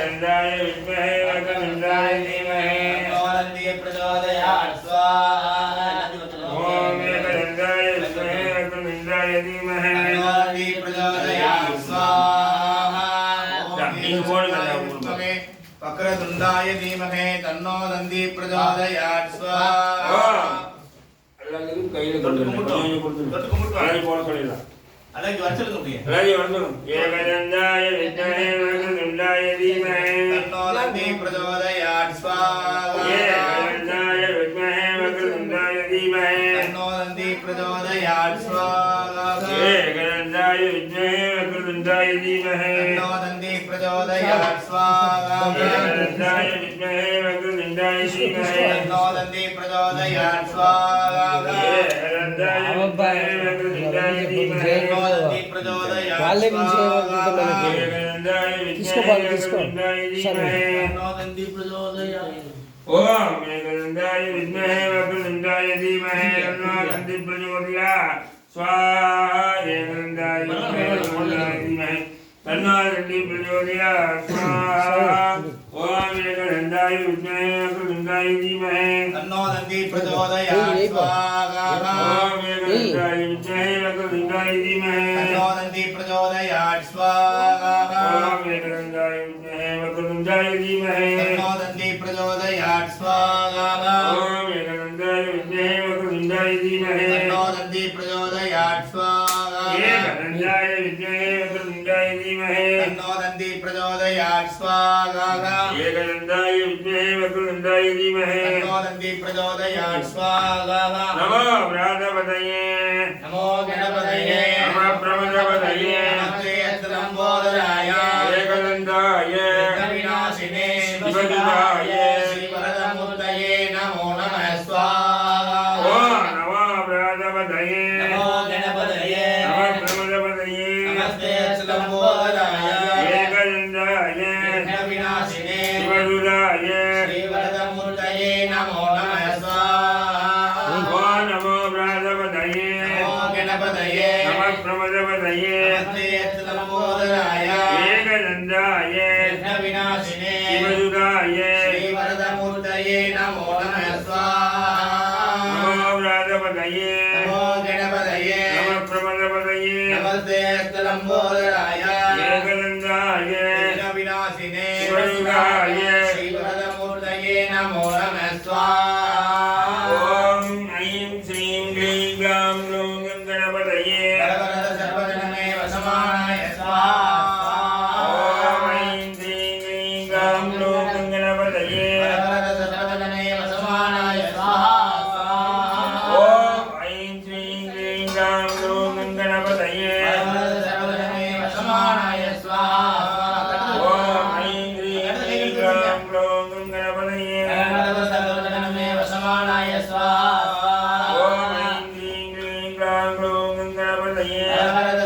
ஏகதந்தாய வித்மஹே வக்ரதுண்டாய தீமஹி தன்னோதந்தி பிரச்சோதயாத் ஸ்வாஹா ஓம் ஏகதந்தாய வித்மஹே வக்ரதுண்டாய தீமஹி தன்னோதந்தி பிரச்சோதயாத் ஸ்வாஹா நீங்க போடுங்க வக்ரதுண்டாய தீமஹே தன்னோ தந்தி பிரச்சோதயாத் ஸ்வாஹா எல்லாரும் கையில கொண்டு அழகி போட சொல்லிடலாம் அழகி வச்சிருக்க முடியும் அழகி வந்துடும் ஏகதந்தாய வித்மஹே வக்ரதுண்டாய தீமஹி தன்னோ தந்தி பிரச்சோதயாத் ஸ்வாஹா ஏகதந்தாய வித்மஹே வக்ரதுண்டாய தீமஹி தன்னோ தந்தி பிரச்சோதயாத் ஸ்வாஹா ஏகதந்தாய வித்மஹே வக்ரதுண்டாய தீமஹி தன்னோ தந்தி பிரச்சோதயாத் ஸ்வாஹா ஏகதந்தாய வித்மஹே வக்ரதுண்டாய தீமஹி தன்னோ தந்தி பிரச்சோதயாத் ஸ்வாஹா ஏகதந்தாய வித்மஹே வக்ரதுண்டாய தீமஹி వాళ్ళే ఓం ఏకదండాయ విద్మహే వక్రతుండాయ ధీమహి తన్నో దంతి ప్రచోదయాత్ స్వాహా ఏకదండాయ విద్మహే వక్రతుండాయ ధీమహి తన్నో దంతి ప్రచోదయాత్ స్వాహా ఓం ఏకదండాయ విద్మహే వక్రతుండాయ ధీమహి తన్నో దంతి ప్రచోదయాత్ స్వాహా ఓం ఏకదండాయ విద్మహే వక్రతుండాయ ధీమహి తన్నో దంతి ప్రచోదయాత్ స్వాహా ఓం ఏకదండాయ విద్మహే వక్రతుండాయ ధీమహి తన్నో దంతి ప్రచోదయాత్ స్వాహా ఓం ఏకదండాయ విద్మహే వక్రతుండాయ ధీమహి తన్నో దంతి ప్రచోదయాత్ స్వాహా ఏకదండాయ విద్మహే వక్రతుండాయ ధీమహి తన్నో దంతి ప్రచోదయాత్ స్వాహా ఏకదండాయ విద్మహే వక్రతుండాయ ధీమహి తన్నో దంతి ప్రచోదయాత్ స్వాహా నమో వ్రాతపతయే నమో గణపతయే నమః ప్రమదపతయే నమస్తే లంబోదరాయ ఏకదండాయ వినాశినే శివదుతాయ శ్రీవరదమూర్తయే నమో నమః స్వాహా ఓం నమో వ్రాతపతయే నమో గణపతయే నమః ప్రమదపతయే నమస్తే లంబోదరాయ ఏకదండాయ వినాశినే శివదుతాయ శ్రీవరదమూర్తయే నమో నమః స్వాహా ఓం నమో వ్రాతపతయే నమో గణపతయే నమః ప్రమదపతయే నమస్తే లంబోదరాయ ఏకదండాయ వినాశినే శివదుతాయ శ్రీవరదమూర్తయే నమో నమః స్వాహా నమో వ్రాతపతయే నమో గణపతయే నమః ప్రమదపతయే నమస్తే లంబోదరాయ ఏకదండాయ వినాశినే శివదుతాయ శ్రీవరదమూర్తయే నమో నమః స్వాహా ఓం ఐం శ్రీం హ్రీం గ్రాం గ్లౌం గణపతయే వరవరద సర్వజనమే వసమానాయ స్వాహా ఓం ఐం శ్రీం హ్రీం గ్రాం గ్లౌం గణపతయే వరవరద సర్వజనమే వసమానాయ స్వాహా ఓం ఐం శ్రీం హ్రీం గ్రాం గ్లౌం గణపతయే వరవరద సర్వజనమే వసమానాయ స్వాహా ఓం ఐం హ్రీం హ్రీం గ్రాం గ్లౌం గణపతయే వరవరద సర్వజనమే వసమానాయ స్వాహా ఓం ఐం హ్రీం హ్రీం గ్రాం గ్లౌం గణపతయే వరవరద